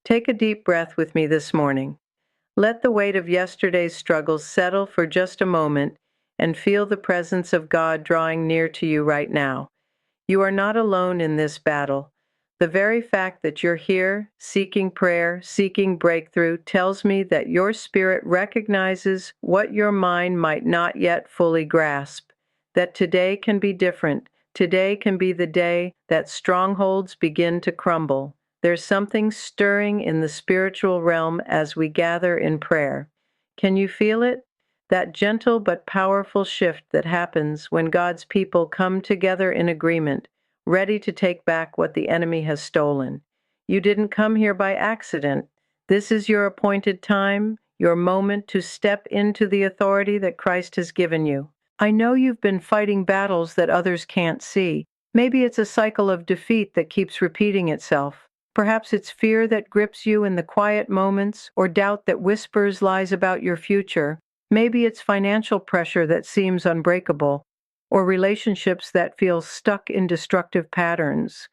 Take a deep breath with me this morning. Let the weight of yesterday's struggles settle for just a moment and feel the presence of God drawing near to you right now. You are not alone in this battle. The very fact that you're here, seeking prayer, seeking breakthrough, tells me that your spirit recognizes what your mind might not yet fully grasp, that today can be different. Today can be the day that strongholds begin to crumble. There's something stirring in the spiritual realm as we gather in prayer. Can you feel it? That gentle but powerful shift that happens when God's people come together in agreement, ready to take back what the enemy has stolen. You didn't come here by accident. This is your appointed time, your moment to step into the authority that Christ has given you. I know you've been fighting battles that others can't see. Maybe it's a cycle of defeat that keeps repeating itself. Perhaps it's fear that grips you in the quiet moments, or doubt that whispers lies about your future. Maybe it's financial pressure that seems unbreakable, or relationships that feel stuck in destructive patterns.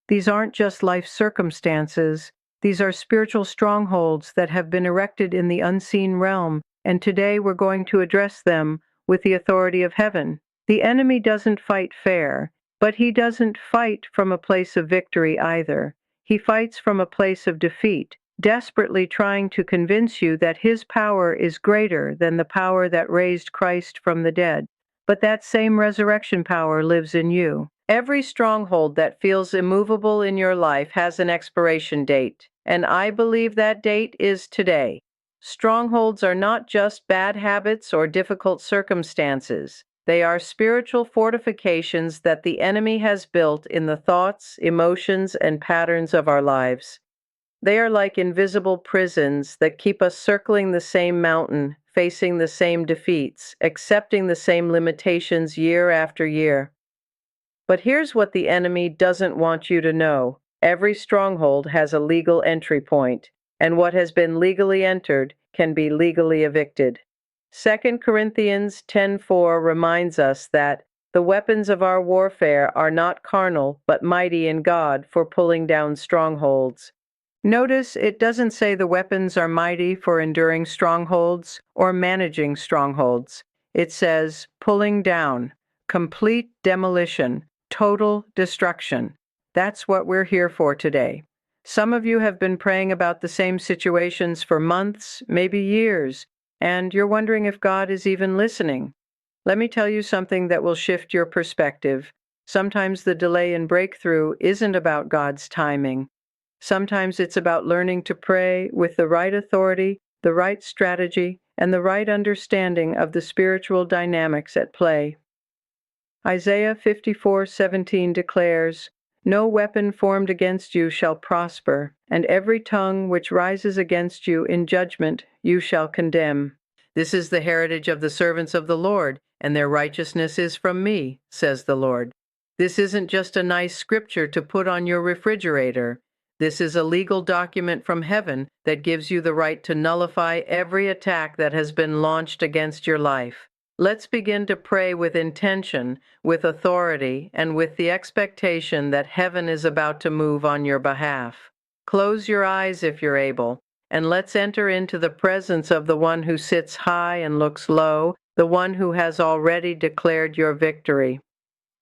These aren't just life circumstances. These are spiritual strongholds that have been erected in the unseen realm, and today we're going to address them with the authority of heaven. The enemy doesn't fight fair, but he doesn't fight from a place of victory either. He fights from a place of defeat, desperately trying to convince you that his power is greater than the power that raised Christ from the dead. But that same resurrection power lives in you. Every stronghold that feels immovable in your life has an expiration date, and I believe that date is today. Strongholds are not just bad habits or difficult circumstances. They are spiritual fortifications that the enemy has built in the thoughts, emotions, and patterns of our lives. They are like invisible prisons that keep us circling the same mountain, facing the same defeats, accepting the same limitations year after year. But here's what the enemy doesn't want you to know. Every stronghold has a legal entry point, and what has been legally entered can be legally evicted. 2 Corinthians 10:4 reminds us that the weapons of our warfare are not carnal, but mighty in God for pulling down strongholds. Notice it doesn't say the weapons are mighty for enduring strongholds or managing strongholds. It says pulling down, complete demolition, total destruction. That's what we're here for today. Some of you have been praying about the same situations for months, maybe years, and you're wondering if God is even listening. Let me tell you something that will shift your perspective. Sometimes the delay in breakthrough isn't about God's timing. Sometimes it's about learning to pray with the right authority, the right strategy, and the right understanding of the spiritual dynamics at play. Isaiah 54:17 declares, "No weapon formed against you shall prosper, and every tongue which rises against you in judgment you shall condemn. This is the heritage of the servants of the Lord, and their righteousness is from me, says the Lord." This isn't just a nice scripture to put on your refrigerator. This is a legal document from heaven that gives you the right to nullify every attack that has been launched against your life. Let's begin to pray with intention, with authority, and with the expectation that heaven is about to move on your behalf. Close your eyes if you're able, and let's enter into the presence of the one who sits high and looks low, the one who has already declared your victory.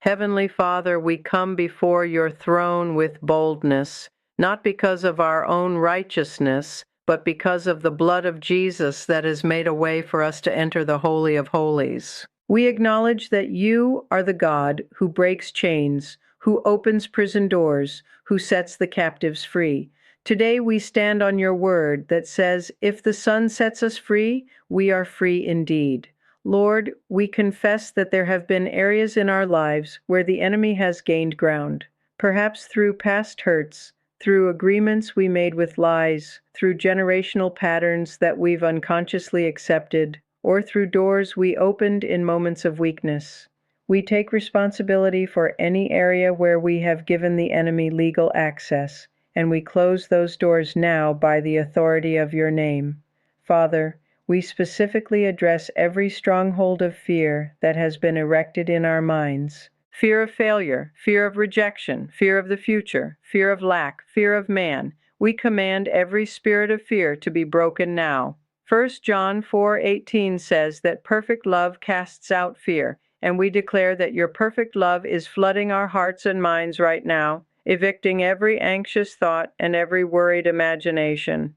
Heavenly Father, we come before your throne with boldness, not because of our own righteousness, but because of the blood of Jesus that has made a way for us to enter the Holy of Holies. We acknowledge that you are the God who breaks chains, who opens prison doors, who sets the captives free. Today we stand on your word that says, if the Son sets us free, we are free indeed. Lord, we confess that there have been areas in our lives where the enemy has gained ground, perhaps through past hurts, through agreements we made with lies, through generational patterns that we've unconsciously accepted, or through doors we opened in moments of weakness. We take responsibility for any area where we have given the enemy legal access, and we close those doors now by the authority of your name. Father, we specifically address every stronghold of fear that has been erected in our minds. Fear of failure, fear of rejection, fear of the future, fear of lack, fear of man. We command every spirit of fear to be broken now. 1 John 4:18 says that perfect love casts out fear, and we declare that your perfect love is flooding our hearts and minds right now, evicting every anxious thought and every worried imagination.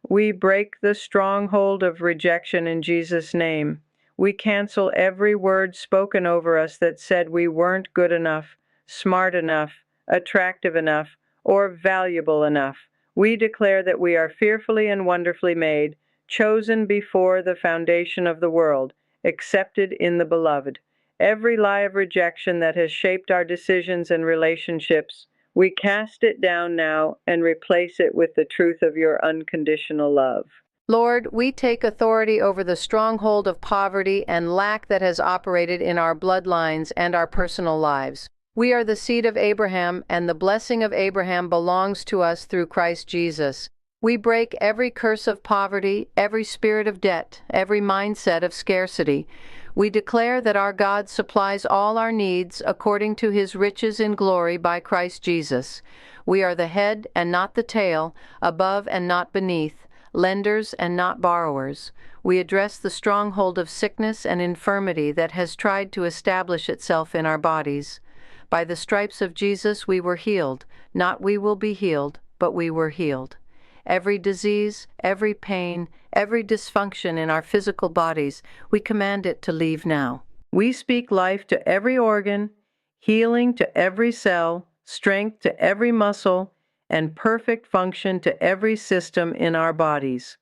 We break the stronghold of rejection in Jesus' name. We cancel every word spoken over us that said we weren't good enough, smart enough, attractive enough, or valuable enough. We declare that we are fearfully and wonderfully made, chosen before the foundation of the world, accepted in the Beloved. Every lie of rejection that has shaped our decisions and relationships, we cast it down now and replace it with the truth of your unconditional love. Lord, we take authority over the stronghold of poverty and lack that has operated in our bloodlines and our personal lives. We are the seed of Abraham, and the blessing of Abraham belongs to us through Christ Jesus. We break every curse of poverty, every spirit of debt, every mindset of scarcity. We declare that our God supplies all our needs according to his riches in glory by Christ Jesus. We are the head and not the tail, above and not beneath, lenders and not borrowers. We address the stronghold of sickness and infirmity that has tried to establish itself in our bodies. By the stripes of Jesus we were healed, not we will be healed, but we were healed. Every disease, every pain, every dysfunction in our physical bodies, we command it to leave now. We speak life to every organ, healing to every cell, strength to every muscle, and perfect function to every system in our bodies.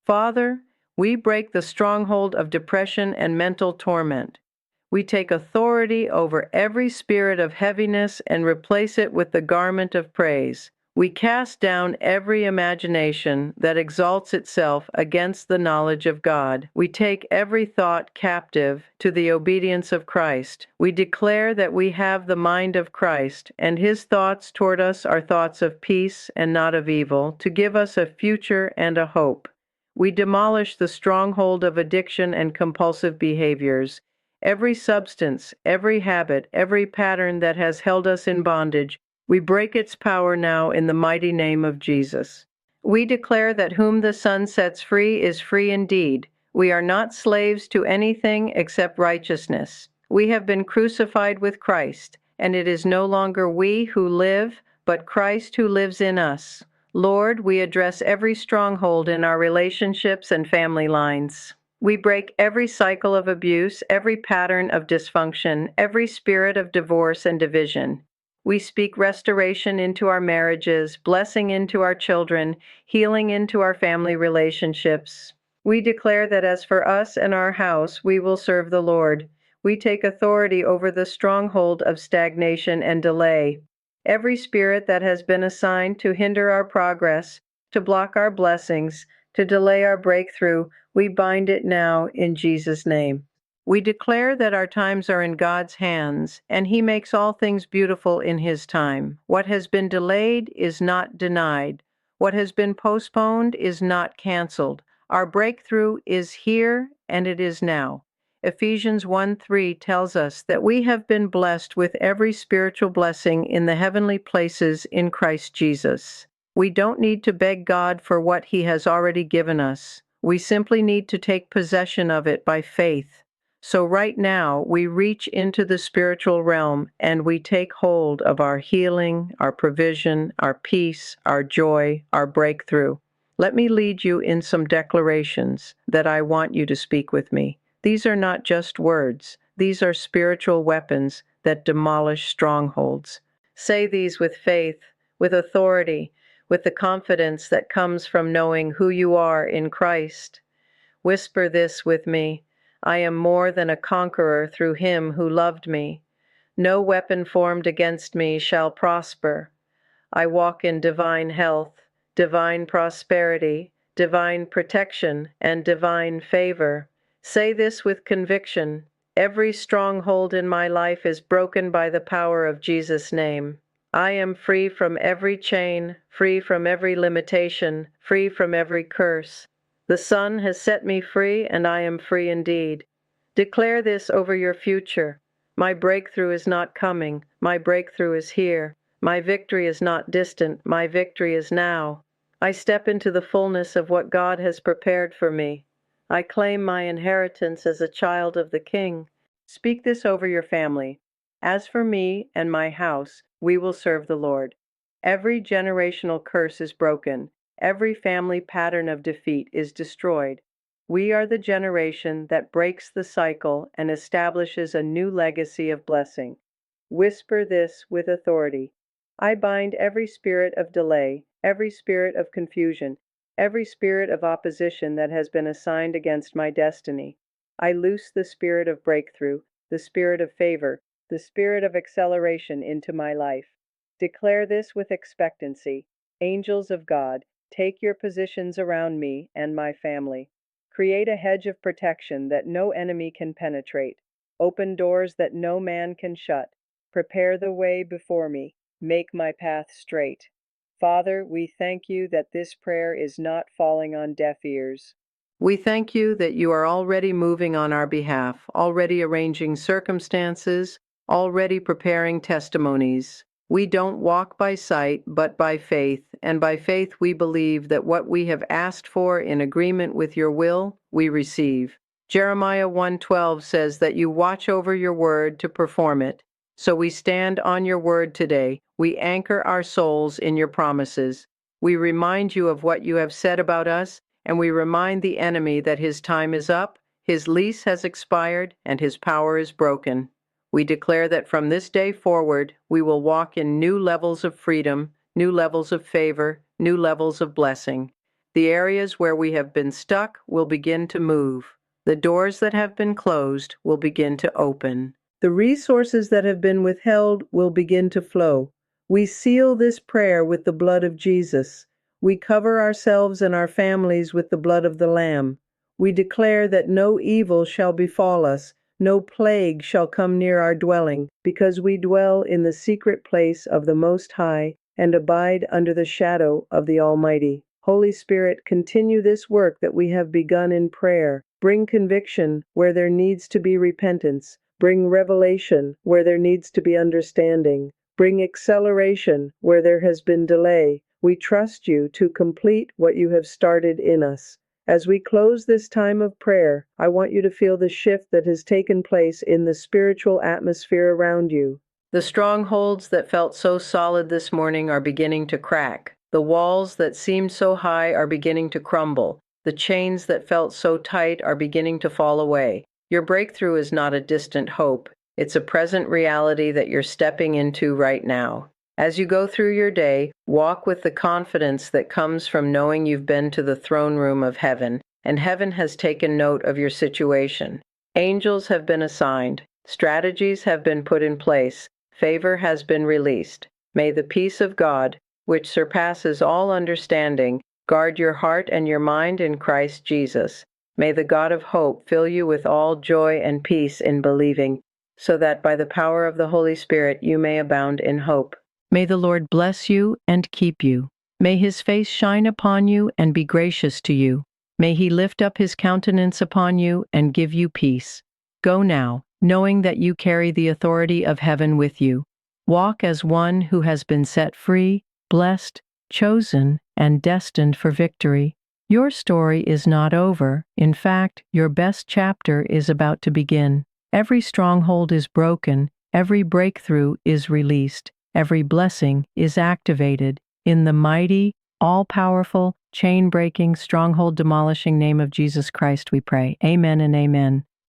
Father, we break the stronghold of depression and mental torment. We take authority over every spirit of heaviness and replace it with the garment of praise. We cast down every imagination that exalts itself against the knowledge of God. We take every thought captive to the obedience of Christ. We declare that we have the mind of Christ, and his thoughts toward us are thoughts of peace and not of evil, to give us a future and a hope. We demolish the stronghold of addiction and compulsive behaviors. Every substance, every habit, every pattern that has held us in bondage, we break its power now in the mighty name of Jesus. We declare that whom the Son sets free is free indeed. We are not slaves to anything except righteousness. We have been crucified with Christ, and it is no longer we who live, but Christ who lives in us. Lord, we address every stronghold in our relationships and family lines. We break every cycle of abuse, every pattern of dysfunction, every spirit of divorce and division. We speak restoration into our marriages, blessing into our children, healing into our family relationships. We declare that as for us and our house, we will serve the Lord. We take authority over the stronghold of stagnation and delay. Every spirit that has been assigned to hinder our progress, to block our blessings, to delay our breakthrough, we bind it now in Jesus' name. We declare that our times are in God's hands, and he makes all things beautiful in his time. What has been delayed is not denied. What has been postponed is not canceled. Our breakthrough is here, and it is now. Ephesians 1:3 tells us that we have been blessed with every spiritual blessing in the heavenly places in Christ Jesus. We don't need to beg God for what he has already given us. We simply need to take possession of it by faith. So right now, we reach into the spiritual realm and we take hold of our healing, our provision, our peace, our joy, our breakthrough. Let me lead you in some declarations that I want you to speak with me. These are not just words. These are spiritual weapons that demolish strongholds. Say these with faith, with authority, with the confidence that comes from knowing who you are in Christ. Whisper this with me. I am more than a conqueror through him who loved me. No weapon formed against me shall prosper. I walk in divine health, divine prosperity, divine protection, and divine favor. Say this with conviction. Every stronghold in my life is broken by the power of Jesus' name. I am free from every chain, free from every limitation, free from every curse. The Son has set me free, and I am free indeed. Declare this over your future. My breakthrough is not coming. My breakthrough is here. My victory is not distant. My victory is now. I step into the fullness of what God has prepared for me. I claim my inheritance as a child of the King. Speak this over your family. As for me and my house, we will serve the Lord. Every generational curse is broken. Every family pattern of defeat is destroyed. We are the generation that breaks the cycle and establishes a new legacy of blessing. Whisper this with authority. I bind every spirit of delay, every spirit of confusion, every spirit of opposition that has been assigned against my destiny. I loose the spirit of breakthrough, the spirit of favor, the spirit of acceleration into my life. Declare this with expectancy. Angels of God, take your positions around me and my family. Create a hedge of protection that no enemy can penetrate. Open doors that no man can shut. Prepare the way before me. Make my path straight. Father, we thank you that this prayer is not falling on deaf ears. We thank you that you are already moving on our behalf, already arranging circumstances, already preparing testimonies. We don't walk by sight, but by faith, and by faith we believe that what we have asked for in agreement with your will, we receive. Jeremiah 1:12 says that you watch over your word to perform it. So we stand on your word today. We anchor our souls in your promises. We remind you of what you have said about us, and we remind the enemy that his time is up, his lease has expired, and his power is broken. We declare that from this day forward, we will walk in new levels of freedom, new levels of favor, new levels of blessing. The areas where we have been stuck will begin to move. The doors that have been closed will begin to open. The resources that have been withheld will begin to flow. We seal this prayer with the blood of Jesus. We cover ourselves and our families with the blood of the Lamb. We declare that no evil shall befall us, no plague shall come near our dwelling, because we dwell in the secret place of the Most High and abide under the shadow of the Almighty. Holy Spirit, continue this work that we have begun in prayer. Bring conviction where there needs to be repentance. Bring revelation where there needs to be understanding. Bring acceleration where there has been delay. We trust you to complete what you have started in us. As we close this time of prayer, I want you to feel the shift that has taken place in the spiritual atmosphere around you. The strongholds that felt so solid this morning are beginning to crack. The walls that seemed so high are beginning to crumble. The chains that felt so tight are beginning to fall away. Your breakthrough is not a distant hope. It's a present reality that you're stepping into right now. As you go through your day, walk with the confidence that comes from knowing you've been to the throne room of heaven, and heaven has taken note of your situation. Angels have been assigned. Strategies have been put in place. Favor has been released. May the peace of God, which surpasses all understanding, guard your heart and your mind in Christ Jesus. May the God of hope fill you with all joy and peace in believing, so that by the power of the Holy Spirit you may abound in hope. May the Lord bless you and keep you. May his face shine upon you and be gracious to you. May he lift up his countenance upon you and give you peace. Go now, knowing that you carry the authority of heaven with you. Walk as one who has been set free, blessed, chosen, and destined for victory. Your story is not over. In fact, your best chapter is about to begin. Every stronghold is broken. Every breakthrough is released. Every blessing is activated. In the mighty, all-powerful, chain-breaking, stronghold-demolishing name of Jesus Christ we pray. Amen and amen.